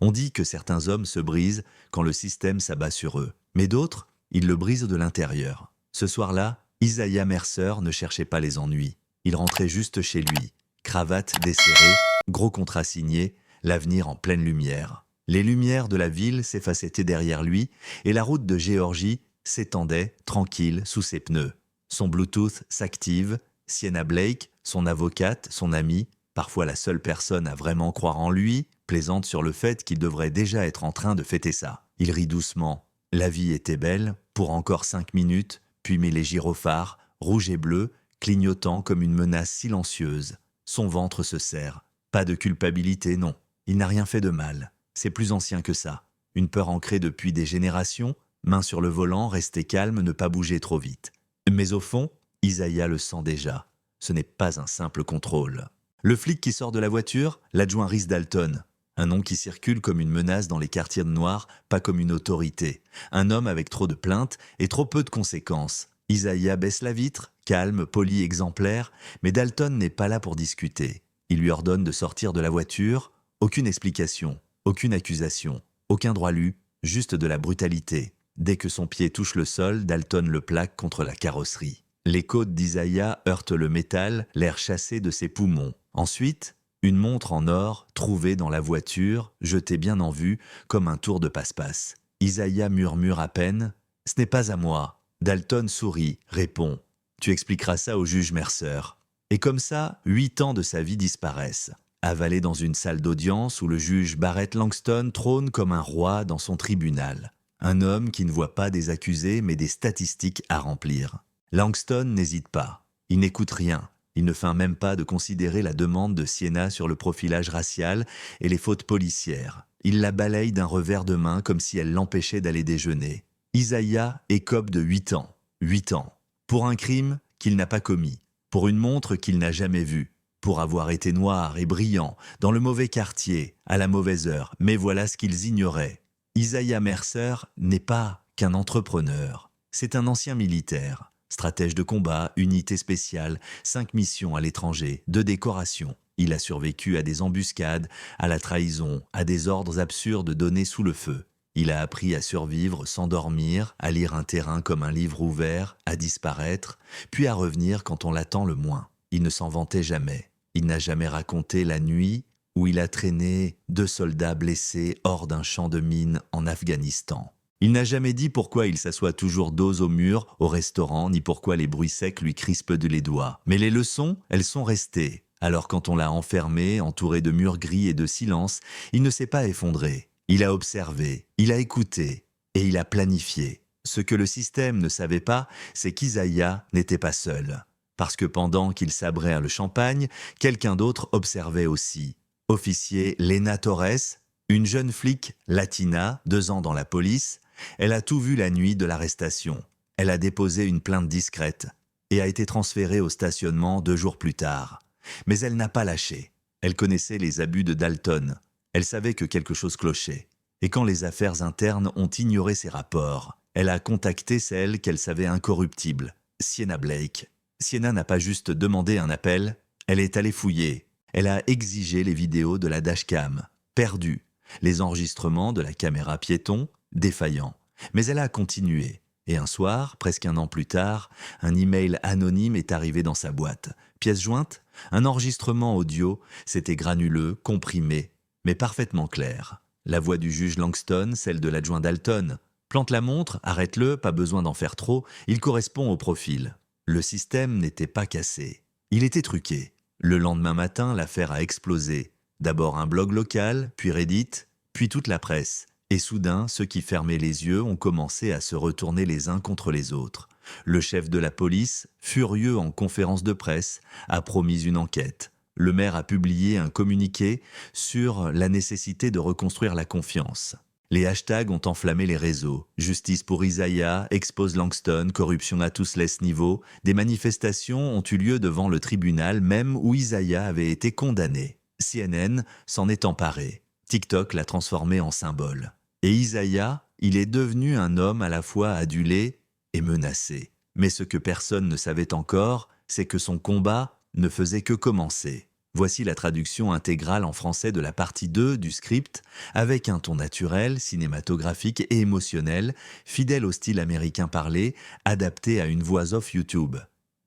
On dit que certains hommes se brisent quand le système s'abat sur eux, mais d'autres, ils le brisent de l'intérieur. Ce soir-là, Isaiah Mercer ne cherchait pas les ennuis. Il rentrait juste chez lui, cravate desserrée, gros contrat signé, l'avenir en pleine lumière. Les lumières de la ville s'effaçaient derrière lui et la route de Géorgie s'étendait, tranquille, sous ses pneus. Son Bluetooth s'active, Sienna Blake, son avocate, son amie, parfois la seule personne à vraiment croire en lui, plaisante sur le fait qu'il devrait déjà être en train de fêter ça. Il rit doucement. La vie était belle, pour encore 5 minutes, puis met les gyrophares, rouge et bleu, clignotant comme une menace silencieuse. Son ventre se serre. Pas de culpabilité, non. Il n'a rien fait de mal. C'est plus ancien que ça. Une peur ancrée depuis des générations, main sur le volant, rester calme, ne pas bouger trop vite. Mais au fond, Isaiah le sent déjà. Ce n'est pas un simple contrôle. Le flic qui sort de la voiture, l'adjoint Rhys Dalton. Un nom qui circule comme une menace dans les quartiers de noirs, pas comme une autorité. Un homme avec trop de plaintes et trop peu de conséquences. Isaiah baisse la vitre, calme, poli, exemplaire, mais Dalton n'est pas là pour discuter. Il lui ordonne de sortir de la voiture. Aucune explication, aucune accusation, aucun droit lu, juste de la brutalité. Dès que son pied touche le sol, Dalton le plaque contre la carrosserie. Les côtes d'Isaiah heurtent le métal, l'air chassé de ses poumons. Ensuite, une montre en or, trouvée dans la voiture, jetée bien en vue, comme un tour de passe-passe. Isaiah murmure à peine « Ce n'est pas à moi ». Dalton sourit, répond « Tu expliqueras ça au juge Mercer ». Et comme ça, 8 ans de sa vie disparaissent. Avalé dans une salle d'audience où le juge Barrett Langston trône comme un roi dans son tribunal. Un homme qui ne voit pas des accusés mais des statistiques à remplir. Langston n'hésite pas. Il n'écoute rien. Il ne feint même pas de considérer la demande de Sienna sur le profilage racial et les fautes policières. Il la balaye d'un revers de main comme si elle l'empêchait d'aller déjeuner. Isaiah écope de 8 ans. 8 ans. Pour un crime qu'il n'a pas commis. Pour une montre qu'il n'a jamais vue. Pour avoir été noir et brillant, dans le mauvais quartier, à la mauvaise heure. Mais voilà ce qu'ils ignoraient. Isaiah Mercer n'est pas qu'un entrepreneur. C'est un ancien militaire. Stratège de combat, unité spéciale, 5 missions à l'étranger, 2 décorations. Il a survécu à des embuscades, à la trahison, à des ordres absurdes donnés sous le feu. Il a appris à survivre sans dormir, à lire un terrain comme un livre ouvert, à disparaître, puis à revenir quand on l'attend le moins. Il ne s'en vantait jamais. Il n'a jamais raconté la nuit où il a traîné 2 soldats blessés hors d'un champ de mines en Afghanistan. Il n'a jamais dit pourquoi il s'assoit toujours dos au mur au restaurant, ni pourquoi les bruits secs lui crispent les doigts. Mais les leçons, elles sont restées. Alors quand on l'a enfermé, entouré de murs gris et de silence, il ne s'est pas effondré. Il a observé, il a écouté et il a planifié. Ce que le système ne savait pas, c'est qu'Isaiah n'était pas seul. Parce que pendant qu'il sabrait le champagne, quelqu'un d'autre observait aussi. Officier Lena Torres, une jeune flic latina, 2 ans dans la police, elle a tout vu la nuit de l'arrestation. Elle a déposé une plainte discrète et a été transférée au stationnement 2 jours plus tard. Mais elle n'a pas lâché. Elle connaissait les abus de Dalton. Elle savait que quelque chose clochait. Et quand les affaires internes ont ignoré ses rapports, elle a contacté celle qu'elle savait incorruptible, Sienna Blake. Sienna n'a pas juste demandé un appel, elle est allée fouiller. Elle a exigé les vidéos de la dashcam, perdues, les enregistrements de la caméra piéton, défaillants. Mais elle a continué. Et un soir, presque 1 an plus tard, un email anonyme est arrivé dans sa boîte. Pièce jointe, un enregistrement audio, c'était granuleux, comprimé, mais parfaitement clair. La voix du juge Langston, celle de l'adjoint Dalton. Plante la montre, arrête-le, pas besoin d'en faire trop, il correspond au profil. Le système n'était pas cassé. Il était truqué. Le lendemain matin, l'affaire a explosé. D'abord un blog local, puis Reddit, puis toute la presse. Et soudain, ceux qui fermaient les yeux ont commencé à se retourner les uns contre les autres. Le chef de la police, furieux en conférence de presse, a promis une enquête. Le maire a publié un communiqué sur la nécessité de reconstruire la confiance. Les hashtags ont enflammé les réseaux. Justice pour Isaiah, expose Langston, corruption à tous les niveaux. Des manifestations ont eu lieu devant le tribunal même où Isaiah avait été condamné. CNN s'en est emparé. TikTok l'a transformé en symbole. Et Isaiah, il est devenu un homme à la fois adulé et menacé. Mais ce que personne ne savait encore, c'est que son combat ne faisait que commencer. Voici la traduction intégrale en français de la partie 2 du script, avec un ton naturel, cinématographique et émotionnel, fidèle au style américain parlé, adapté à une voix off YouTube.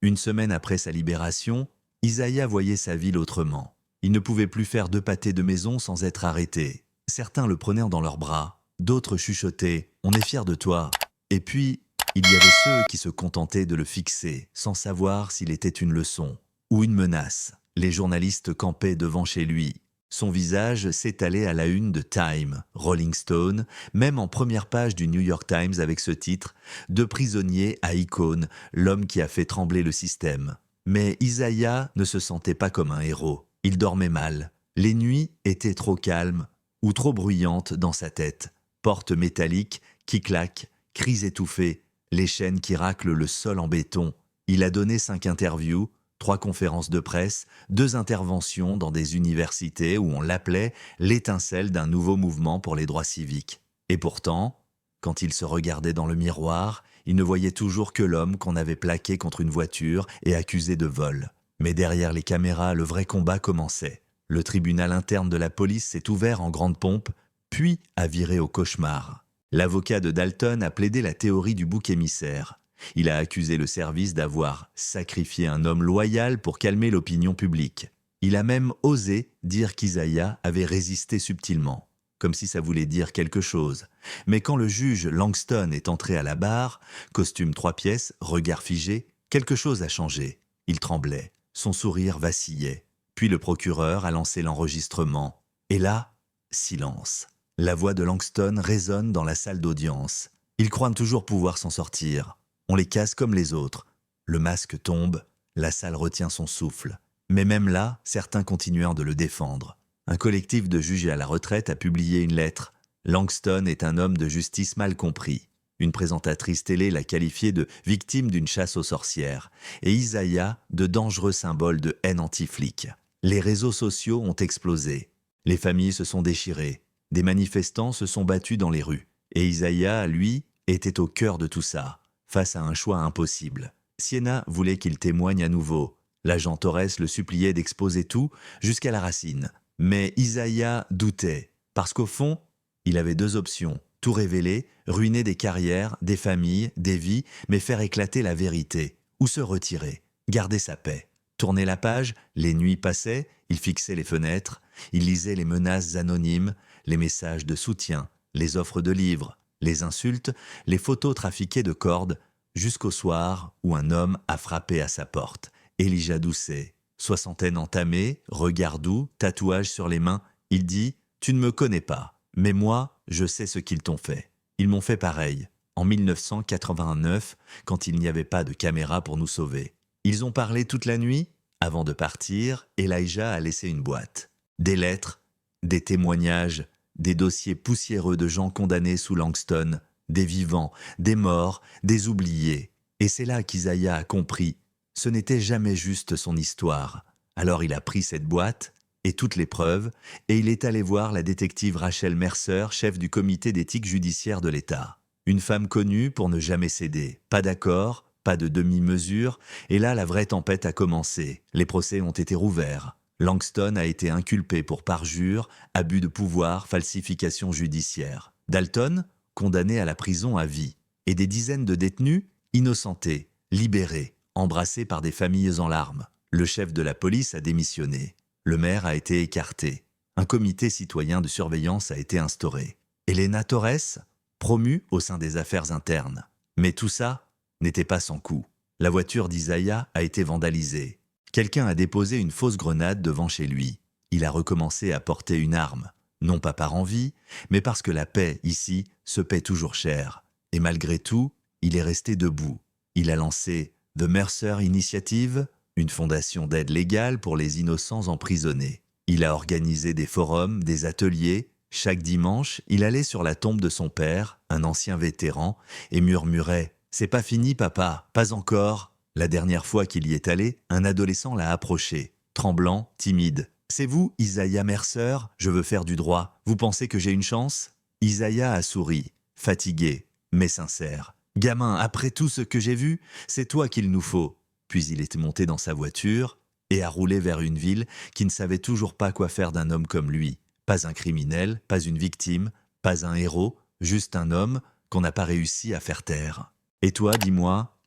Une semaine après sa libération, Isaiah voyait sa ville autrement. Il ne pouvait plus faire 2 pâtés de maison sans être arrêté. Certains le prenaient dans leurs bras, d'autres chuchotaient « On est fiers de toi ». Et puis, il y avait ceux qui se contentaient de le fixer, sans savoir s'il était une leçon ou une menace. Les journalistes campaient devant chez lui. Son visage s'étalait à la une de Time, Rolling Stone, même en première page du New York Times avec ce titre « De prisonnier à icône, l'homme qui a fait trembler le système ». Mais Isaiah ne se sentait pas comme un héros. Il dormait mal. Les nuits étaient trop calmes ou trop bruyantes dans sa tête. Portes métalliques qui claquent, cris étouffés, les chaînes qui raclent le sol en béton. Il a donné 5 interviews, 3 conférences de presse, 2 interventions dans des universités où on l'appelait l'étincelle d'un nouveau mouvement pour les droits civiques. Et pourtant, quand il se regardait dans le miroir, il ne voyait toujours que l'homme qu'on avait plaqué contre une voiture et accusé de vol. Mais derrière les caméras, le vrai combat commençait. Le tribunal interne de la police s'est ouvert en grande pompe, puis a viré au cauchemar. L'avocat de Dalton a plaidé la théorie du bouc émissaire. Il a accusé le service d'avoir sacrifié un homme loyal pour calmer l'opinion publique. Il a même osé dire qu'Isaiah avait résisté subtilement, comme si ça voulait dire quelque chose. Mais quand le juge Langston est entré à la barre, costume 3 pièces, regard figé, quelque chose a changé. Il tremblait, son sourire vacillait. Puis le procureur a lancé l'enregistrement. Et là, silence. La voix de Langston résonne dans la salle d'audience. Ils croient toujours pouvoir s'en sortir. On les casse comme les autres. Le masque tombe, la salle retient son souffle. Mais même là, certains continuèrent de le défendre. Un collectif de juges à la retraite a publié une lettre. Langston est un homme de justice mal compris. Une présentatrice télé l'a qualifié de victime d'une chasse aux sorcières et Isaiah de dangereux symbole de haine anti-flic. Les réseaux sociaux ont explosé. Les familles se sont déchirées. Des manifestants se sont battus dans les rues. Et Isaiah, lui, était au cœur de tout ça, face à un choix impossible. Sienna voulait qu'il témoigne à nouveau. L'agent Torres le suppliait d'exposer tout jusqu'à la racine. Mais Isaiah doutait, parce qu'au fond, il avait 2 options. Tout révéler, ruiner des carrières, des familles, des vies, mais faire éclater la vérité. Ou se retirer, garder sa paix. Tourner la page, les nuits passaient, il fixait les fenêtres, il lisait les menaces anonymes, les messages de soutien, les offres de livres, les insultes, les photos trafiquées de cordes, jusqu'au soir où un homme a frappé à sa porte. Elijah Doucet, 60aine entamée, regard doux, tatouage sur les mains, il dit « Tu ne me connais pas, mais moi, je sais ce qu'ils t'ont fait. Ils m'ont fait pareil, en 1989, quand il n'y avait pas de caméra pour nous sauver. Ils ont parlé toute la nuit. Avant de partir, Elijah a laissé une boîte. Des lettres, des témoignages, des dossiers poussiéreux de gens condamnés sous Langston, des vivants, des morts, des oubliés. Et c'est là qu'Isaiah a compris. Ce n'était jamais juste son histoire. Alors il a pris cette boîte et toutes les preuves, et il est allé voir la détective Rachel Mercer, chef du comité d'éthique judiciaire de l'État. Une femme connue pour ne jamais céder. Pas d'accord, pas de demi-mesure, et là la vraie tempête a commencé. Les procès ont été rouverts. Langston a été inculpé pour parjure, abus de pouvoir, falsification judiciaire. Dalton, condamné à la prison à vie. Et des dizaines de détenus, innocentés, libérés, embrassés par des familles en larmes. Le chef de la police a démissionné. Le maire a été écarté. Un comité citoyen de surveillance a été instauré. Elena Torres, promue au sein des affaires internes. Mais tout ça n'était pas sans coût. La voiture d'Isaiah a été vandalisée. Quelqu'un a déposé une fausse grenade devant chez lui. Il a recommencé à porter une arme, non pas par envie, mais parce que la paix, ici, se paie toujours cher. Et malgré tout, il est resté debout. Il a lancé The Mercer Initiative, une fondation d'aide légale pour les innocents emprisonnés. Il a organisé des forums, des ateliers. Chaque dimanche, il allait sur la tombe de son père, un ancien vétéran, et murmurait « C'est pas fini, papa, pas encore ». La dernière fois qu'il y est allé, un adolescent l'a approché, tremblant, timide. « C'est vous, Isaiah Mercer? Je veux faire du droit. Vous pensez que j'ai une chance ?» Isaiah a souri, fatigué, mais sincère. « Gamin, après tout ce que j'ai vu, c'est toi qu'il nous faut. » Puis il est monté dans sa voiture et à rouler vers une ville qui ne savait toujours pas quoi faire d'un homme comme lui. Pas un criminel, pas une victime, pas un héros, juste un homme qu'on n'a pas réussi à faire taire. Et toi, dis-moi,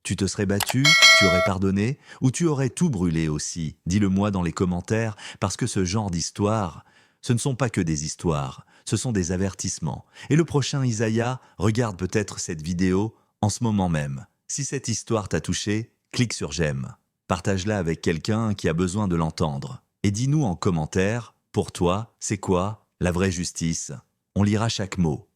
tu te serais battu, tu aurais pardonné, ou tu aurais tout brûlé aussi? Dis-le-moi dans les commentaires, parce que ce genre d'histoires, ce ne sont pas que des histoires, ce sont des avertissements. Et le prochain Isaiah regarde peut-être cette vidéo en ce moment même. Si cette histoire t'a touché, clique sur j'aime. Partage-la avec quelqu'un qui a besoin de l'entendre. Et dis-nous en commentaire, pour toi, c'est quoi la vraie justice? On lira chaque mot.